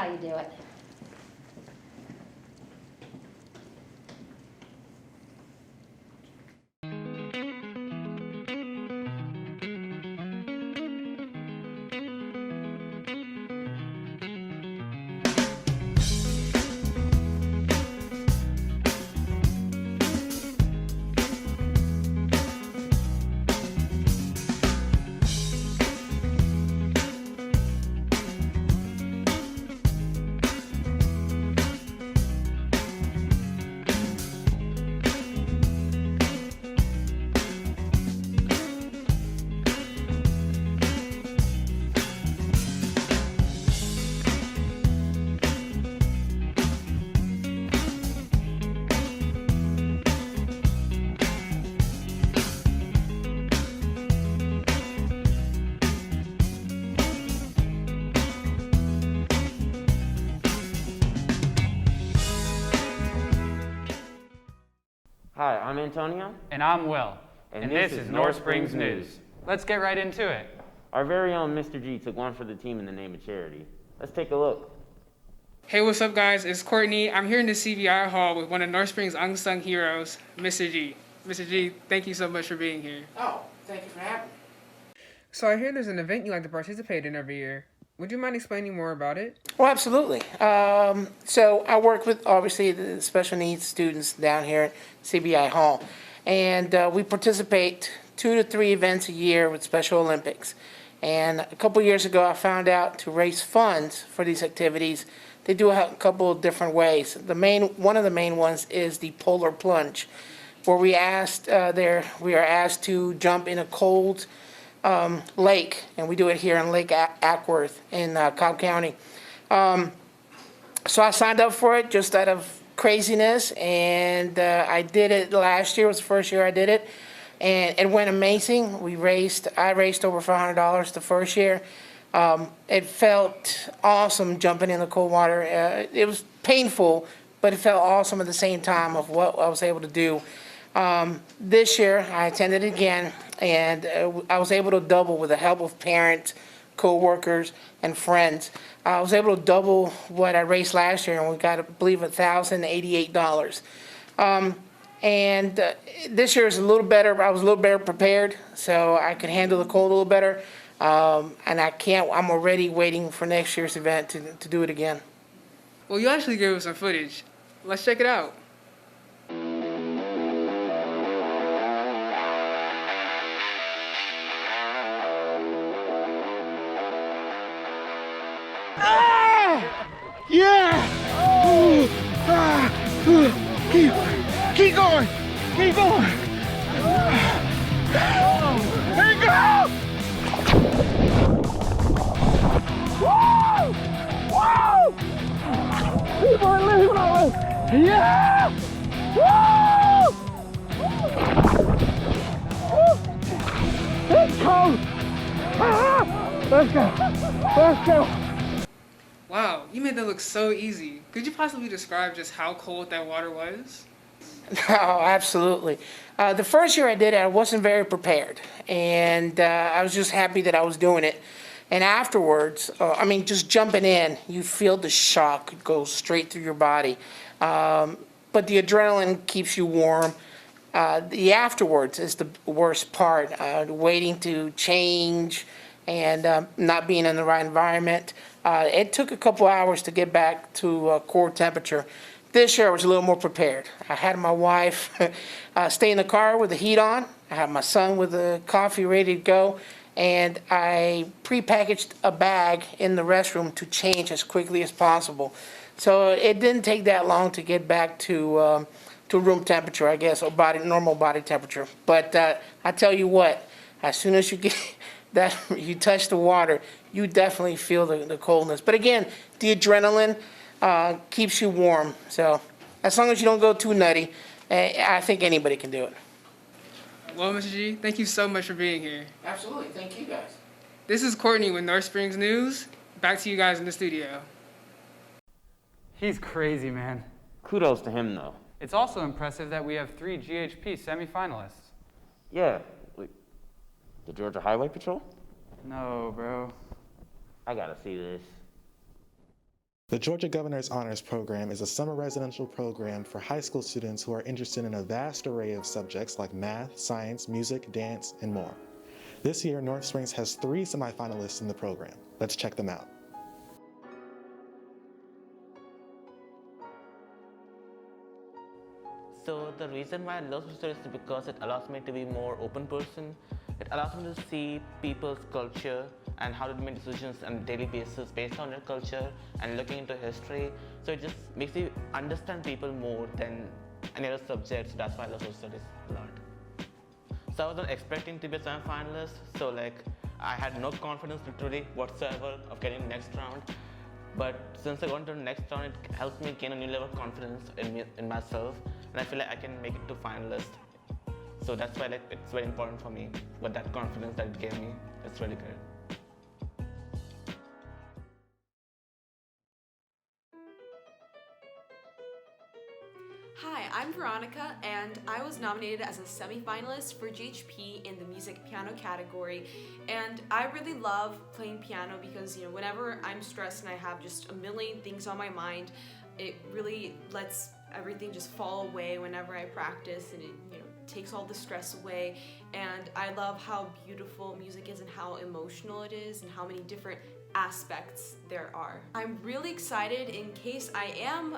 how you do it. Hi, I'm Antonio. And I'm Will. And this is North Springs News. Let's get right into it. Our very own Mr.G took one for the team in the name of charity. Let's take a look. Hey, what's up, guys? It's Courtney. I'm here in the CBI hall with one of North Springs' unsung heroes, Mr. G. Mr. G, thank you so much for being here. Oh, thank you for having me. So I hear there's an event you like to participate in every year. Would you mind explaining more about it? Well, absolutely. So I work with, obviously, the special needs students down here at CBI Hall. And we participate 2 to 3 events a year with Special Olympics. And a couple years ago, I found out to raise funds for these activities, they do a couple of different ways. One of the main ones is the polar plunge, where we are asked to jump in a cold lake, and we do it here in Lake Ackworth in Cobb County. So I signed up for it just out of craziness, and I did it last year. It was the first year I did it, and it went amazing. I raised over $500 the first year. It felt awesome jumping in the cold water. It was painful, but it felt awesome at the same time of what I was able to do. This year I attended again, and I was able to double with the help of parents, co-workers, and friends. I was able to double what I raised last year, and we got, I believe, $1,088. This year is a little better. I was a little better prepared, so I could handle the cold a little better. And I'm already waiting for next year's event to do it again. Well, you actually gave us some footage. Let's check it out. Yeah! Keep going! Keep going! There you go! Woo! Woo! Keep on! Yeah! Woo! It's cold! Let's go! Let's go! Wow, you made that look so easy. Could you possibly describe just how cold that water was? Oh, absolutely. The first year I did it, I wasn't very prepared, and I was just happy that I was doing it. And afterwards, just jumping in, you feel the shock go straight through your body. But the adrenaline keeps you warm. The afterwards is the worst part, waiting to change and not being in the right environment. It took a couple hours to get back to core temperature. This year I was a little more prepared. I had my wife stay in the car with the heat on. I had my son with the coffee ready to go. And I prepackaged a bag in the restroom to change as quickly as possible. So it didn't take that long to get back to room temperature, I guess, or normal body temperature. But I tell you what, as soon as you get you touch the water, you definitely feel the coldness. But again, the adrenaline keeps you warm. So as long as you don't go too nutty, I think anybody can do it. Well, Mr. G, thank you so much for being here. Absolutely. Thank you, guys. This is Courtney with North Springs News. Back to you guys in the studio. He's crazy, man. Kudos to him, though. It's also impressive that we have 3 GHP semi-finalists. Yeah. Wait. The Georgia Highway Patrol? No, bro. I gotta see this. The Georgia Governor's Honors Program is a summer residential program for high school students who are interested in a vast array of subjects like math, science, music, dance, and more. This year, North Springs has 3 semifinalists in the program. Let's check them out. So the reason why I love social studies is because it allows me to be more open person. It allows me to see people's culture and how to make decisions on a daily basis based on their culture and looking into history. So it just makes you understand people more than any other subject. So that's why I love social studies a lot. So I wasn't expecting to be a semi-finalist. So I had no confidence literally whatsoever of getting next round. But since I got into the next round, it helps me gain a new level of confidence in myself, and I feel like I can make it to finalist. So that's why it's very important for me. But that confidence that it gave me, it's really good. Hi, I'm Veronica, and I was nominated as a semi-finalist for GHP in the music piano category. And I really love playing piano because, whenever I'm stressed and I have just a million things on my mind, it really lets everything just fall away whenever I practice, and it, takes all the stress away. And I love how beautiful music is and how emotional it is and how many different aspects there are. I'm really excited in case I am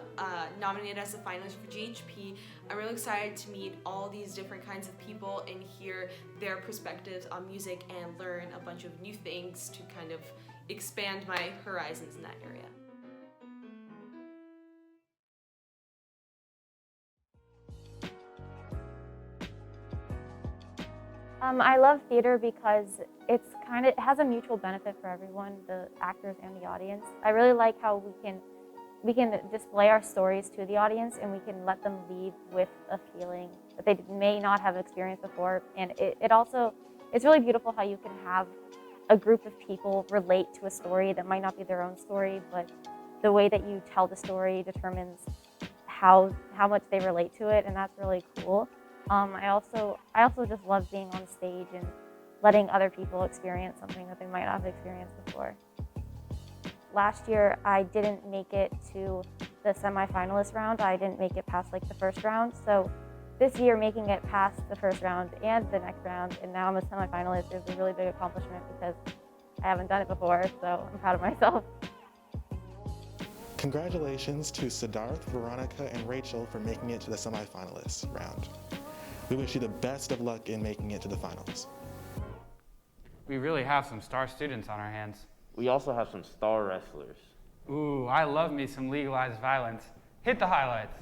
nominated as a finalist for GHP. I'm really excited to meet all these different kinds of people and hear their perspectives on music and learn a bunch of new things to kind of expand my horizons in that area. I love theater because it has a mutual benefit for everyone, the actors and the audience. I really like how we can display our stories to the audience, and we can let them leave with a feeling that they may not have experienced before. And it's really beautiful how you can have a group of people relate to a story that might not be their own story, but the way that you tell the story determines how much they relate to it, and that's really cool. I also just love being on stage and letting other people experience something that they might not have experienced before. Last year, I didn't make it to the semifinalist round. I didn't make it past the first round. So this year, making it past the first round and the next round, and now I'm a semifinalist, is a really big accomplishment because I haven't done it before, so I'm proud of myself. Congratulations to Siddharth, Veronica, and Rachel for making it to the semifinalists round. We wish you the best of luck in making it to the finals. We really have some star students on our hands. We also have some star wrestlers. Ooh, I love me some legalized violence. Hit the highlights.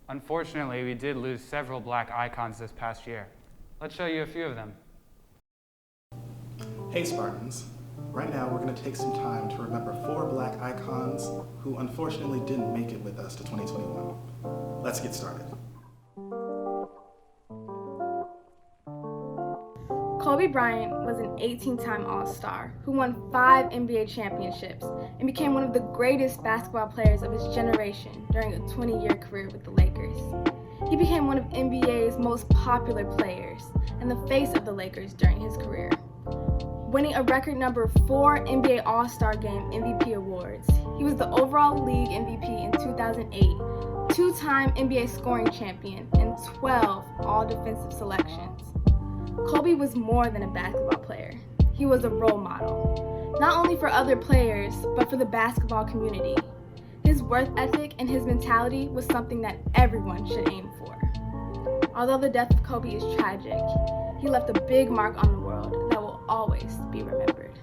Unfortunately, we did lose several black icons this past year. Let's show you a few of them. Hey Spartans, right now we're going to take some time to remember 4 black icons who unfortunately didn't make it with us to 2021. Let's get started. Kobe Bryant was an 18-time All-Star who won 5 NBA championships and became one of the greatest basketball players of his generation during a 20-year career with the Lakers. He became one of NBA's most popular players and the face of the Lakers during his career, winning a record number of 4 NBA All-Star Game MVP awards. He was the overall league MVP in 2008, 2-time NBA scoring champion, and 12 all-defensive selections. Kobe was more than a basketball player. He was a role model, not only for other players, but for the basketball community. His work ethic and his mentality was something that everyone should aim for. Although the death of Kobe is tragic, he left a big mark on the world that will always be remembered.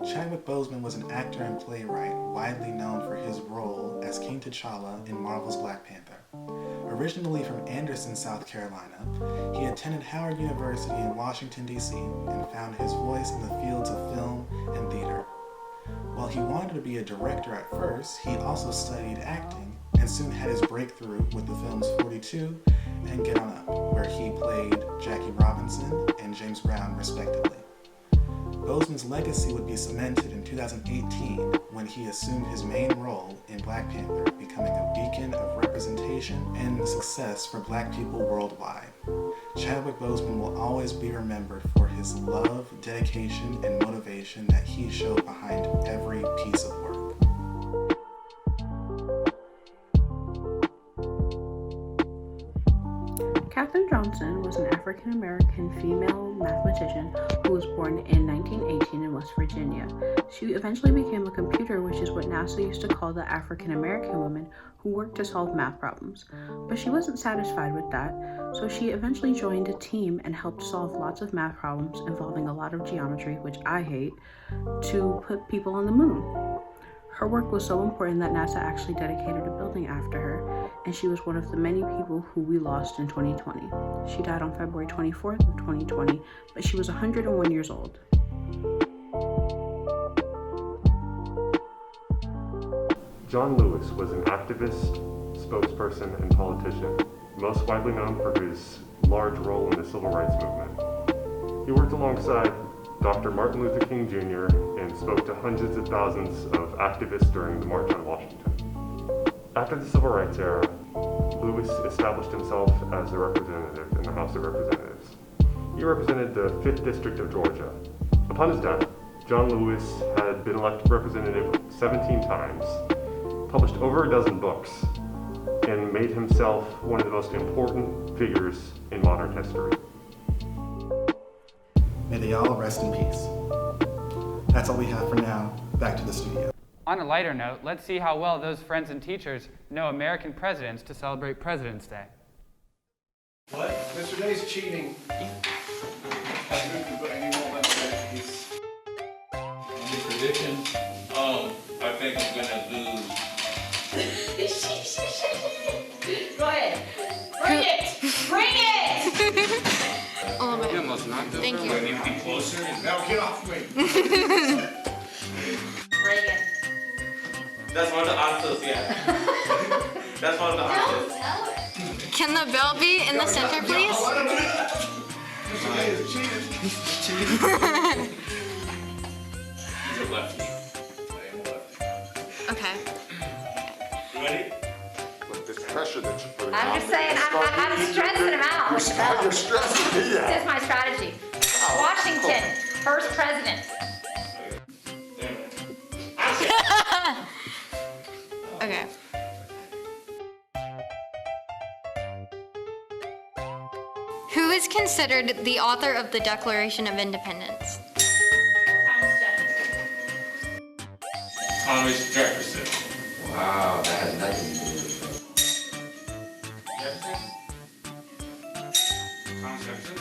Chadwick Boseman was an actor and playwright widely known for his role as King T'Challa in Marvel's Black Panther. Originally from Anderson, South Carolina, he attended Howard University in Washington, D.C. and found his voice in the fields of film and theater. While he wanted to be a director at first, he also studied acting and soon had his breakthrough with the films 42 and Get On Up, where he played Jackie Robinson and James Brown respectively. Boseman's legacy would be cemented in 2018 when he assumed his main role in Black Panther, becoming a beacon of representation and success for Black people worldwide. Chadwick Boseman will always be remembered for his love, dedication, and motivation that he showed behind every piece of work. Katherine Johnson was an African-American female mathematician who was born in 1918 in West Virginia. She eventually became a computer, which is what NASA used to call the African-American woman who worked to solve math problems. But she wasn't satisfied with that, so she eventually joined a team and helped solve lots of math problems involving a lot of geometry, which I hate, to put people on the moon. Her work was so important that NASA actually dedicated a building after her, and she was one of the many people who we lost in 2020. She died on February 24th of 2020, but she was 101 years old. John Lewis was an activist, spokesperson, and politician, most widely known for his large role in the civil rights movement. He worked alongside Dr. Martin Luther King Jr. and spoke to hundreds of thousands of activists during the March on Washington. After the Civil Rights era, Lewis established himself as a representative in the House of Representatives. He represented the 5th District of Georgia. Upon his death, John Lewis had been elected representative 17 times, published over a dozen books, and made himself one of the most important figures in modern history. May they all rest in peace. That's all we have for now. Back to the studio. On a lighter note, let's see how well those friends and teachers know American presidents to celebrate President's Day. What? Mr. Day's cheating. Any prediction? I think I'm gonna lose. Go ahead. Bring it! Bring it! Oh my God. Thank you. I need to be closer. Now get off me. Reagan. That's one of the answers, yeah. That's one of the answers. Can the bell be in the center, please? Mr. Day is cheating. He's a lefty. I am a lefty. Okay. You ready? Look, this pressure that you're putting I'm on just me, saying, it's starting I'm to- stressing him out with the bell. You're stressing me out. This is my strategy. Washington, first president. Okay. Who is considered the author of the Declaration of Independence? Thomas Jefferson. Wow, that has nothing to do with Jefferson? Thomas Jefferson?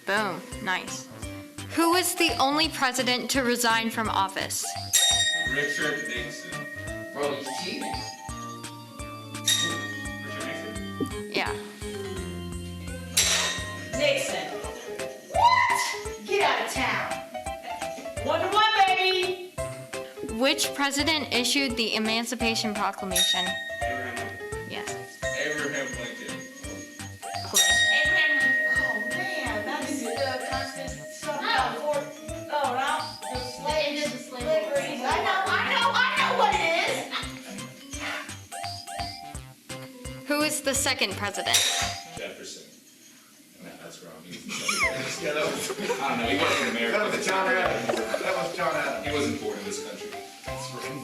Boom, nice. Who was the only president to resign from office? Richard Nixon. Bro, he's cheating. Richard Nixon? Yeah. Nixon. What? Get out of town. 1-1, baby. Which president issued the Emancipation Proclamation? Abraham Lincoln. Yes. Abraham Lincoln. Abraham Lincoln. Oh man, that is the constant something about the slavery. I know what it is. Who is the second president? Jefferson. No, that's wrong. Yeah, that was, I don't know, he wasn't American. That was John Adams. That was John Adams. He wasn't born in this country. That's right.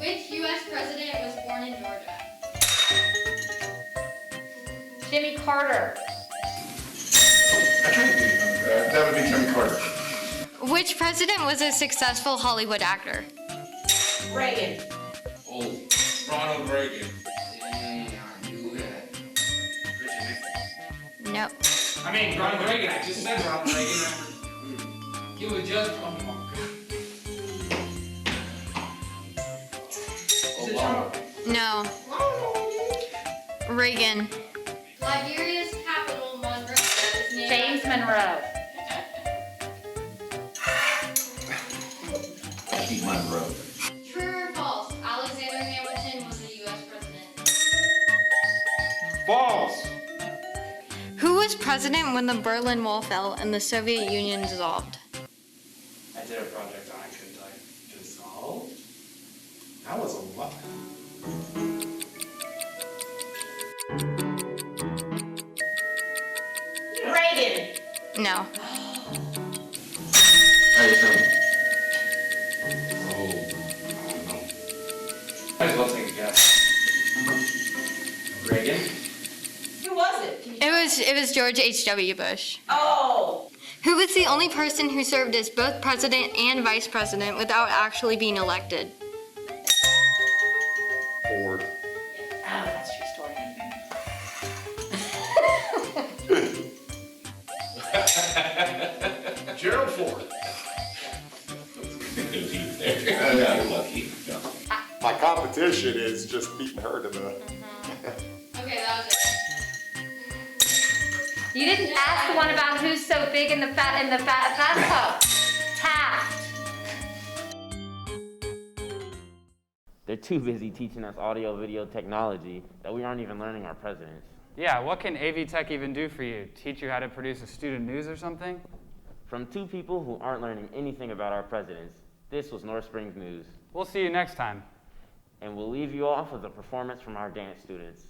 Which U.S. president was born in Georgia? Jimmy Carter. That would be Jimmy Carter. Which Which president was a successful Hollywood actor? Reagan. Oh, Ronald Reagan. Dang, I knew that. Nope. I mean, Ronald Reagan. I just said Ronald Reagan. You were just. Oh my God. Obama. No. Reagan. Liberia's capital, Monrovia, is named James Monroe. Keep Monroe. True or false? Alexander Hamilton was a U.S. president. False. Who was president when the Berlin Wall fell and the Soviet Union dissolved? I did a project on it, couldn't I? Dissolve? That was a lot. Reagan. No. Hey, tell me. Might as well take a guess. Reagan? Who was it? It was George H.W. Bush. Oh. Who was the only person who served as both president and vice president without actually being elected? Ford. Oh, that's true story. Gerald Ford. Yeah, you're lucky. Yeah. My competition is just beating her to the. Okay, that was it. You didn't ask the one about who's so big in the fat bathtub. Taft. They're too busy teaching us audio video technology that we aren't even learning our presidents. Yeah, what can AV Tech even do for you? Teach you how to produce a student news or something? From two people who aren't learning anything about our presidents, this was North Springs News. We'll see you next time. And we'll leave you off with a performance from our dance students.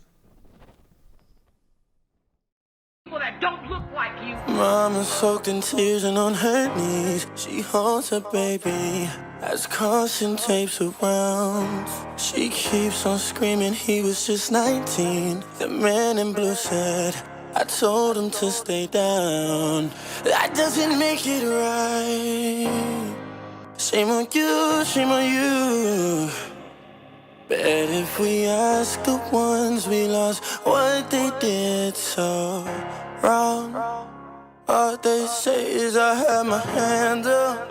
People that don't look like you. Mama soaked in tears and on her knees she holds her baby as caution tapes around. She keeps on screaming he was just 19. The man in blue said, I told him to stay down. That doesn't make it right. Shame on you, shame on you. Bet if we ask the ones we lost what they did so wrong, all they say is I had my hand up,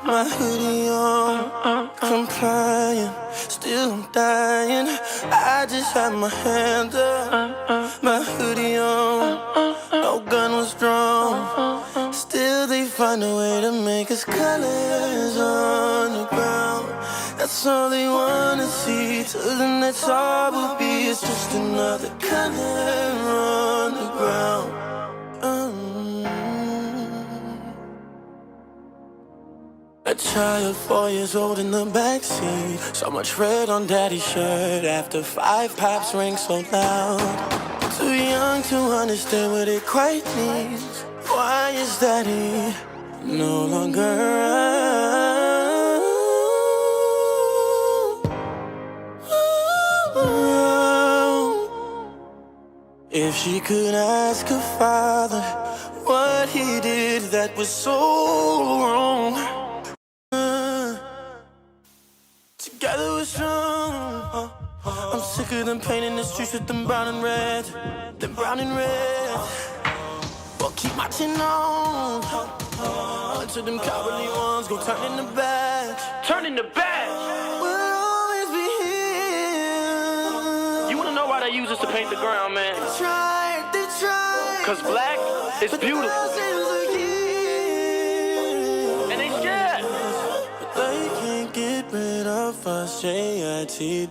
my hoodie on, complying, still I'm dying. I just had my hand up, my hoodie on, no gun was drawn. Still they find a way to make us colors on the ground. That's all they wanna see. To them that's all we'll be. It's just another color on the ground. A child 4 years old in the backseat. So much red on daddy's shirt. After 5 pops rang so loud. Too young to understand what it quite means. Why is daddy no longer around? If she could ask her father what he did that was so wrong. Together we're strong. I'm sick of them painting the streets with them brown and red. Them brown and red. Well, keep marching on. Until them cowardly ones go turn in the back. Turn in the back. We'll always be here. You wanna know why they use us to paint the ground, man? They tried. Cause black is beautiful. And they scared. But they can't get rid of us, JITW.